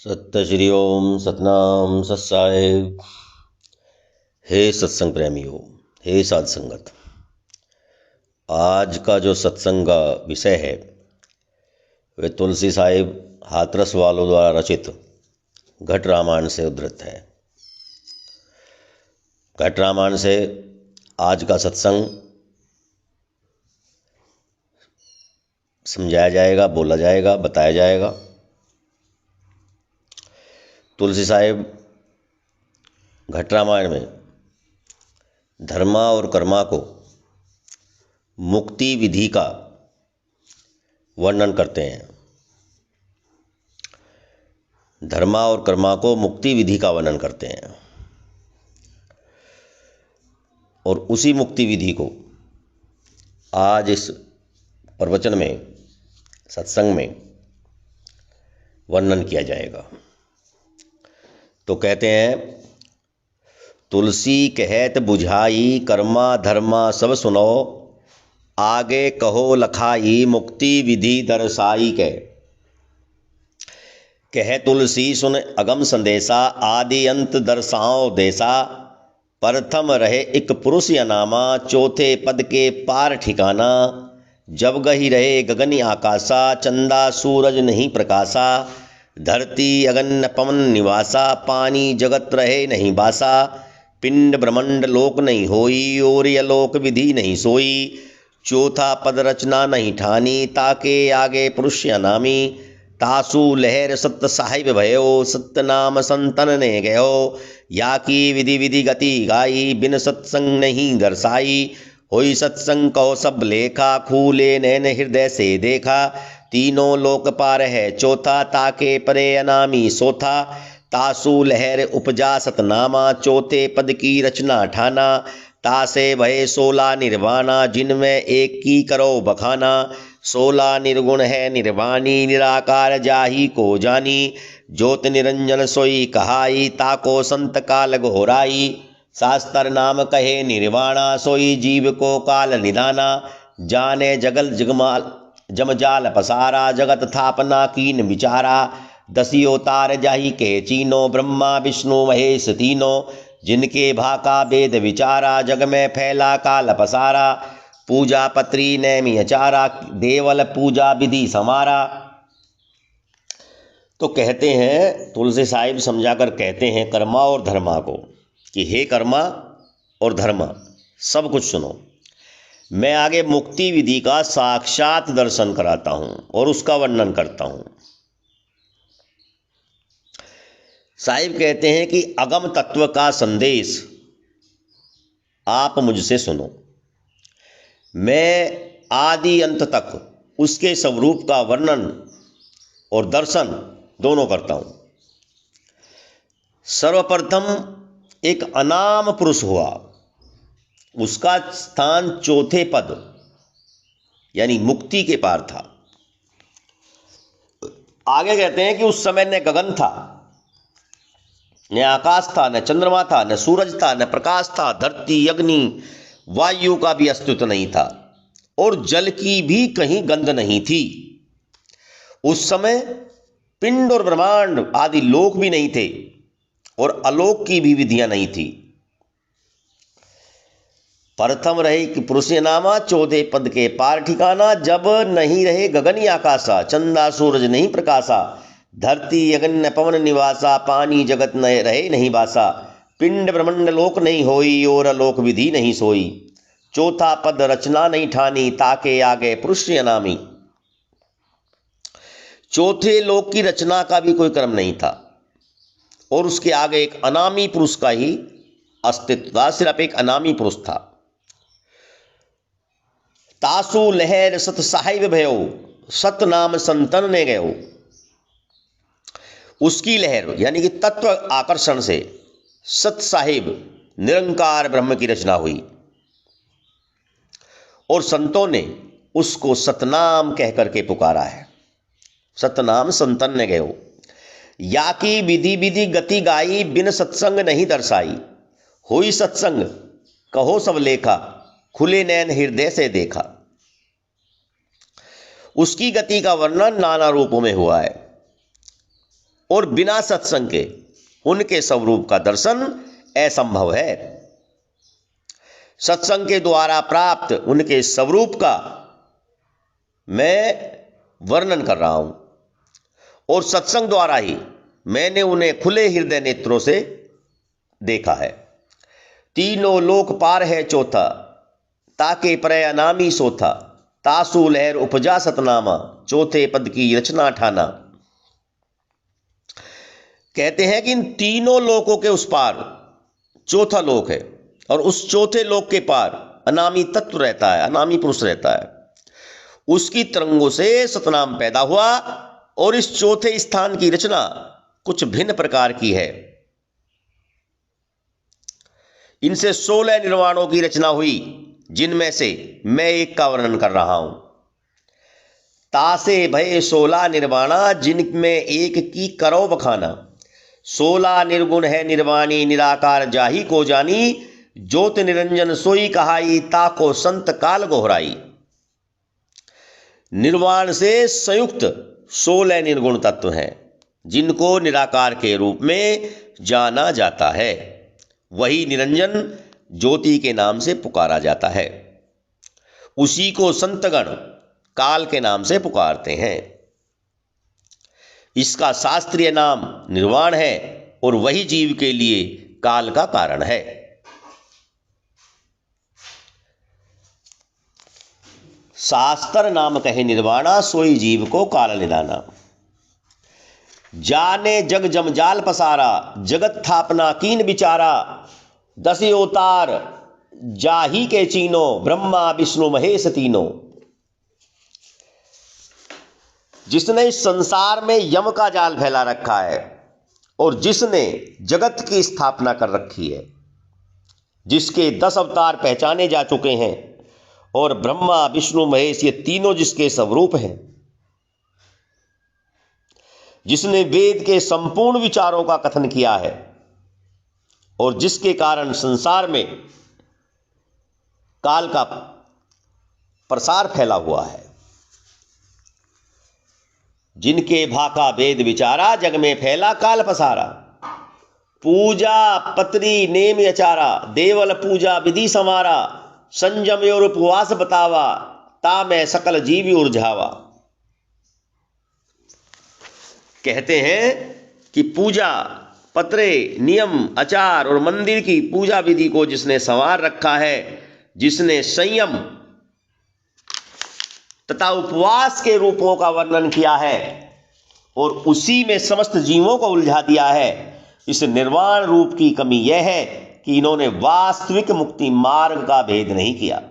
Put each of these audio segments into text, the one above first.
सत्य श्री ओम सतनाम सत्साहिब। हे सत्संग प्रेमियों, हे साध संगत, आज का जो सत्संग का विषय है वह तुलसी साहिब हाथरस वालों द्वारा रचित घट रामायण से उद्धृत है। घट रामायण से आज का सत्संग समझाया जाएगा, बोला जाएगा, बताया जाएगा। तुलसी साहिब घट रामायण में धर्मा और कर्मा को मुक्ति विधि का वर्णन करते हैं। धर्मा और कर्मा को मुक्ति विधि का वर्णन करते हैं और उसी मुक्ति विधि को आज इस प्रवचन में, सत्संग में वर्णन किया जाएगा। तो कहते हैं, तुलसी कहत बुझाई कर्मा धर्मा सब सुनो, आगे कहो लखाई मुक्ति विधि दर्शाई। कह तुलसी सुन अगम संदेशा, आदि अंत दर्शाओ देसा। प्रथम रहे एक पुरुष या नामा, चौथे पद के पार ठिकाना। जब गही रहे गगन आकाशा, चंदा सूरज नहीं प्रकाशा। धरती अगन पवन निवासा, पानी जगत रहे नहीं बासा। पिंड ब्रह्मंड लोक नहीं होई, और यलोक विधि नहीं सोई। चौथा पद रचना नहीं ठानी, ताके आगे पुरुष या नामी। तासु लहर सत्य साहिब भयो, सत्य नाम संतन ने गयो। या की विधि विधि गति गाई, बिन सत्संग नहीं दर्शाई। होई सत्संग कहो सब लेखा, खूले नैन हृदय से देखा। तीनों लोक पार है चौथा, ताके परे अनामी सोथा। तासु लहर उपजा सतनामा, चौथे पद की रचना ठाना। तासे भय 16 निर्वाणा, जिनमें एक की करो बखाना। 16 निर्गुण है निर्वाणी, निराकार जाही को जानी। ज्योत निरंजन सोई कहाई, ताको संत काल घोराई। शास्त्र नाम कहे निर्वाणा, सोई जीव को काल निदाना। जाने जगल जगमाल जमजाल पसारा, जगत थापना कीन विचारा। दसियो तार जाही के चीनो, ब्रह्मा विष्णु महेश तीनों। जिनके भाका वेद विचारा, जग में फैला काल पसारा। पूजा पत्री नैमी अचारा, देवल पूजा विधि समारा। तो कहते हैं, तुलसी साहिब समझाकर कहते हैं कर्मा और धर्मा को कि हे कर्मा और धर्मा, सब कुछ सुनो। मैं आगे मुक्ति विधि का साक्षात दर्शन कराता हूं और उसका वर्णन करता हूं। साहिब कहते हैं कि अगम तत्व का संदेश आप मुझसे सुनो। मैं आदि अंत तक उसके स्वरूप का वर्णन और दर्शन दोनों करता हूं। सर्वप्रथम एक अनाम पुरुष हुआ, उसका स्थान चौथे पद यानी मुक्ति के पार था। आगे कहते हैं कि उस समय न गगन था, न आकाश था, न चंद्रमा था, न सूरज था, न प्रकाश था। धरती अग्नि वायु का भी अस्तित्व नहीं था और जल की भी कहीं गंध नहीं थी। उस समय पिंड और ब्रह्मांड आदि लोक भी नहीं थे और अलोक की भी विधियां नहीं थी। प्रथम रहे कि पुरुष नामा, चौथे पद के पार ठिकाना। जब नहीं रहे गगन आकाशा, चंदा सूरज नहीं प्रकाशा। धरती अगन पवन निवासा, पानी जगत न रहे नहीं बासा। पिंड ब्रह्मंड लोक नहीं होई, और अलोक विधि नहीं सोई। चौथा पद रचना नहीं ठानी, ताके आगे पुरुष अनामी। चौथे लोक की रचना का भी कोई क्रम नहीं था और उसके आगे एक अनामी पुरुष का ही अस्तित्व था, सिर्फ एक अनामी पुरुष था। तासु लहर सत साहिब भयो, सत नाम संतन ने गयो। उसकी लहर यानी कि तत्व आकर्षण से सत साहिब निरंकार ब्रह्म की रचना हुई और संतों ने उसको सतनाम कह करके पुकारा है। सतनाम संतन ने गयो। या की विधि विधि गति गाई, बिन सत्संग नहीं दर्शाई। हुई सत्संग कहो सब लेखा, खुले नैन हृदय से देखा। उसकी गति का वर्णन नाना रूपों में हुआ है। और बिना सत्संग के उनके स्वरूप का दर्शन असंभव है। सत्संग के द्वारा प्राप्त उनके स्वरूप का मैं वर्णन कर रहा हूं और सत्संग द्वारा ही मैंने उन्हें खुले हृदय नेत्रों से देखा है। तीनों लोक पार है चौथा, ताके परय अनामी सोथा, तासु लहर उपजा सतनामा, चौथे पद की रचना ठाना। कहते हैं कि इन तीनों लोकों के उस पार चौथा लोक है और उस चौथे लोक के पार अनामी तत्व रहता है, अनामी पुरुष रहता है। उसकी तरंगों से सतनाम पैदा हुआ और इस चौथे स्थान की रचना कुछ भिन्न प्रकार की है। इनसे 16 निर्वाणों की रचना हुई, जिनमें से मैं एक का वर्णन कर रहा हूं। तासे भय 16 निर्वाणा, जिनमें एक की करो बखाना। 16 निर्गुण है निर्वाणी, निराकार जाही को जानी, ज्योत निरंजन सोई कहाई, ताको संत काल गोहराई। निर्वाण से संयुक्त 16 निर्गुण तत्व हैं, जिनको निराकार के रूप में जाना जाता है। वही निरंजन ज्योति के नाम से पुकारा जाता है। उसी को संतगण काल के नाम से पुकारते हैं। इसका शास्त्रीय नाम निर्वाण है और वही जीव के लिए काल का कारण है। शास्त्र नाम कहे निर्वाणा, सोई जीव को काल निदाना। जाने जग जमजाल पसारा, जगत थापना कीन बिचारा, 10 अवतार जाही के चीनो, ब्रह्मा विष्णु महेश तीनों। जिसने इस संसार में यम का जाल फैला रखा है और जिसने जगत की स्थापना कर रखी है, जिसके 10 अवतार पहचाने जा चुके हैं और ब्रह्मा विष्णु महेश ये तीनों जिसके स्वरूप हैं, जिसने वेद के संपूर्ण विचारों का कथन किया है और जिसके कारण संसार में काल का प्रसार फैला हुआ है। जिनके भाका वेद विचारा, जग में फैला काल पसारा। पूजा पत्री नेम अचारा, देवल पूजा विधि समारा, संयम और उपवास बतावा, ता मैं सकल जीव उर्झावा। कहते हैं कि पूजा पत्रे नियम आचार और मंदिर की पूजा विधि को जिसने संवार रखा है, जिसने संयम तथा उपवास के रूपों का वर्णन किया है और उसी में समस्त जीवों को उलझा दिया है, इस निर्वाण रूप की कमी यह है कि इन्होंने वास्तविक मुक्ति मार्ग का भेद नहीं किया।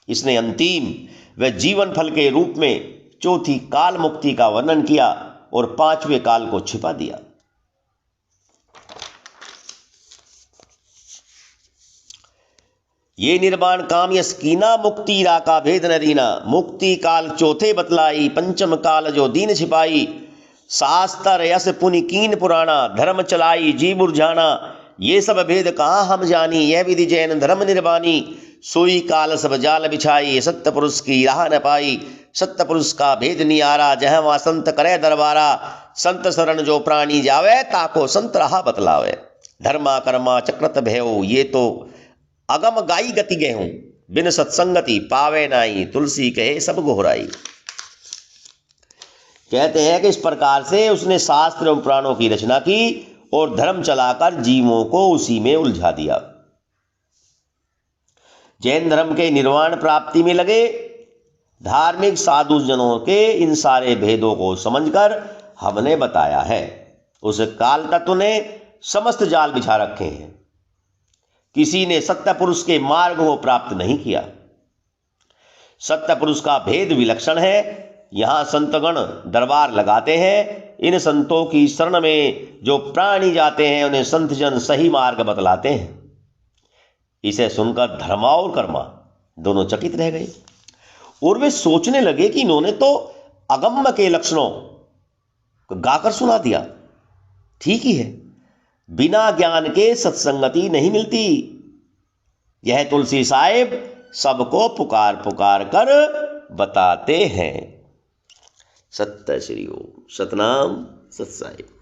इसने अंतिम व जीवन फल के रूप में चौथी काल मुक्ति का वर्णन किया और 5वें काल को छिपा दिया। ये निर्वाण काम यस कीना, मुक्ति राका भेद न दीना। मुक्ति काल चौथे बतलाई, पंचम काल जो दीन छिपाई। शास्त्र यस पुनि कीन पुराना, धर्म चलाई जी बुरझाना। ये सब भेद कहाँ हम जानी, यह विधि जैन धर्म निर्वाणी। सोई काल सब जाल बिछाई, सत्य पुरुष की राह न पाई। सत्य पुरुष का भेद नियारा, जहाँ वहाँ संत करे दरबारा। संत शरण जो प्राणी जावे, ताको संत राह बतलावे। धर्मा कर्मा चक्रत भयो, ये तो अगम गाई गति गेहूं। बिन सत्संगति पावे नाई, तुलसी कहे सब गोहराई। कहते हैं कि इस प्रकार से उसने शास्त्र एवं पुराणों की रचना की और धर्म चलाकर जीवों को उसी में उलझा दिया। जैन धर्म के निर्वाण प्राप्ति में लगे धार्मिक साधु जनों के इन सारे भेदों को समझकर हमने बताया है। उस काल तत्व ने समस्त जाल बिछा रखे हैं। किसी ने सत्य पुरुष के मार्ग को प्राप्त नहीं किया। सत्य पुरुष का भेद विलक्षण है। यहां संतगण दरबार लगाते हैं। इन संतों की शरण में जो प्राणी जाते हैं उन्हें संत जन सही मार्ग बतलाते हैं। इसे सुनकर धर्मा और कर्मा दोनों चकित रह गए और वे सोचने लगे कि इन्होंने तो अगम्य के लक्षणों को गाकर सुना दिया। ठीक ही है, बिना ज्ञान के सत्संगति नहीं मिलती। यह तुलसी साहिब सबको पुकार पुकार कर बताते हैं। सत्य श्री ओम। सतनाम। सत साहिब।